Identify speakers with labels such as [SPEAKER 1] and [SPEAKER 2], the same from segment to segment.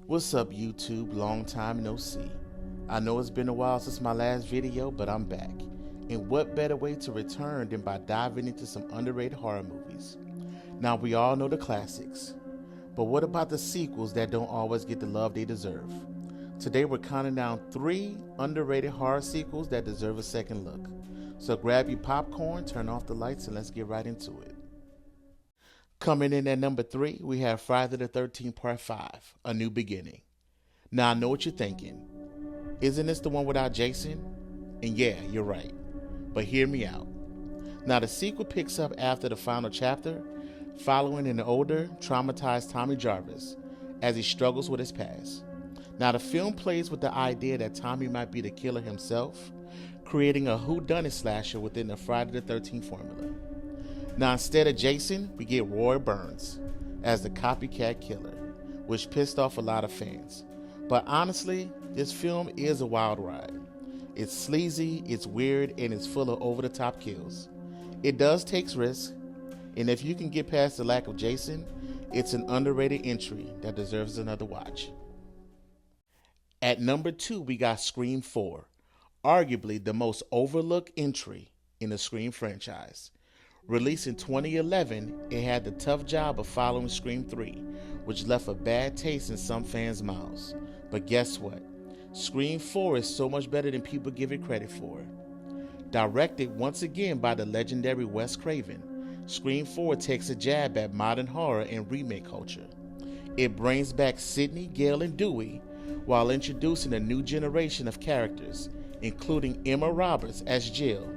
[SPEAKER 1] What's up, YouTube? Long time no see. I know it's been a while since my last video, but I'm back. And what better way to return than by diving into some underrated horror movies? Now, we all know the classics, but what about the sequels that don't always get the love they deserve? Today we're counting down 3 underrated horror sequels that deserve a second look. So grab your popcorn, turn off the lights, and let's get right into it. Coming in at number 3, we have Friday the 13th Part 5, A New Beginning. Now I know what you're thinking. Isn't this the one without Jason? And yeah, you're right. But hear me out. Now the sequel picks up after the final chapter, following an older, traumatized Tommy Jarvis as he struggles with his past. Now the film plays with the idea that Tommy might be the killer himself, creating a whodunit slasher within the Friday the 13th formula. Now instead of Jason, we get Roy Burns as the copycat killer, which pissed off a lot of fans. But honestly, this film is a wild ride. It's sleazy, it's weird, and it's full of over-the-top kills. It does take risks, and if you can get past the lack of Jason, it's an underrated entry that deserves another watch. At number 2, we got Scream 4, arguably the most overlooked entry in the Scream franchise. Released in 2011, it had the tough job of following Scream 3, which left a bad taste in some fans' mouths. But guess what? Scream 4 is so much better than people give it credit for. Directed once again by the legendary Wes Craven, Scream 4 takes a jab at modern horror and remake culture. It brings back Sidney, Gale, and Dewey while introducing a new generation of characters, including Emma Roberts as Jill,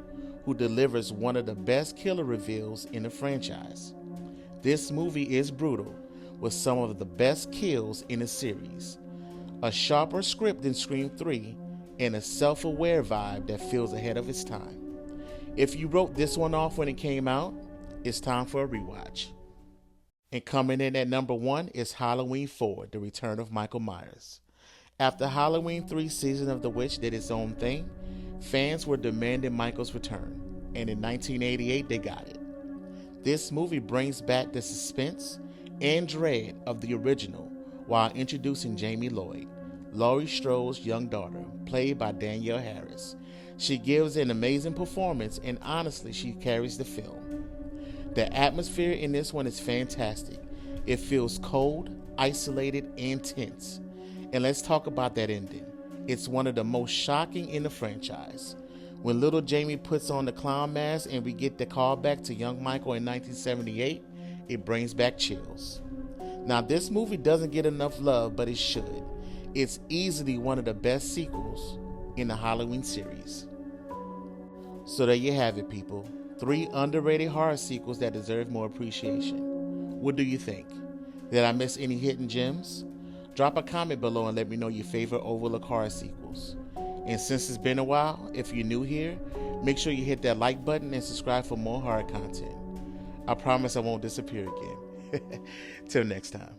[SPEAKER 1] who delivers one of the best killer reveals in the franchise. This movie is brutal, with some of the best kills in the series, a sharper script than Scream 3, and a self-aware vibe that feels ahead of its time. If you wrote this one off when it came out, it's time for a rewatch. And coming in at number 1 is Halloween 4, The Return of Michael Myers. After Halloween 3 Season of the Witch did its own thing, fans were demanding Michael's return, and in 1988 they got it. This movie brings back the suspense and dread of the original while introducing Jamie Lloyd, Laurie Strode's young daughter, played by Danielle Harris. She gives an amazing performance, and honestly, she carries the film. The atmosphere in this one is fantastic. It feels cold, isolated, and tense. And let's talk about that ending. It's one of the most shocking in the franchise. When little Jamie puts on the clown mask and we get the call back to young Michael in 1978, it brings back chills. Now this movie doesn't get enough love, but it should. It's easily one of the best sequels in the Halloween series. So there you have it, people. 3 underrated horror sequels that deserve more appreciation. What do you think? Did I miss any hidden gems? Drop a comment below and let me know your favorite overlooked horror sequels. And since it's been a while, if you're new here, make sure you hit that like button and subscribe for more horror content. I promise I won't disappear again. Till next time.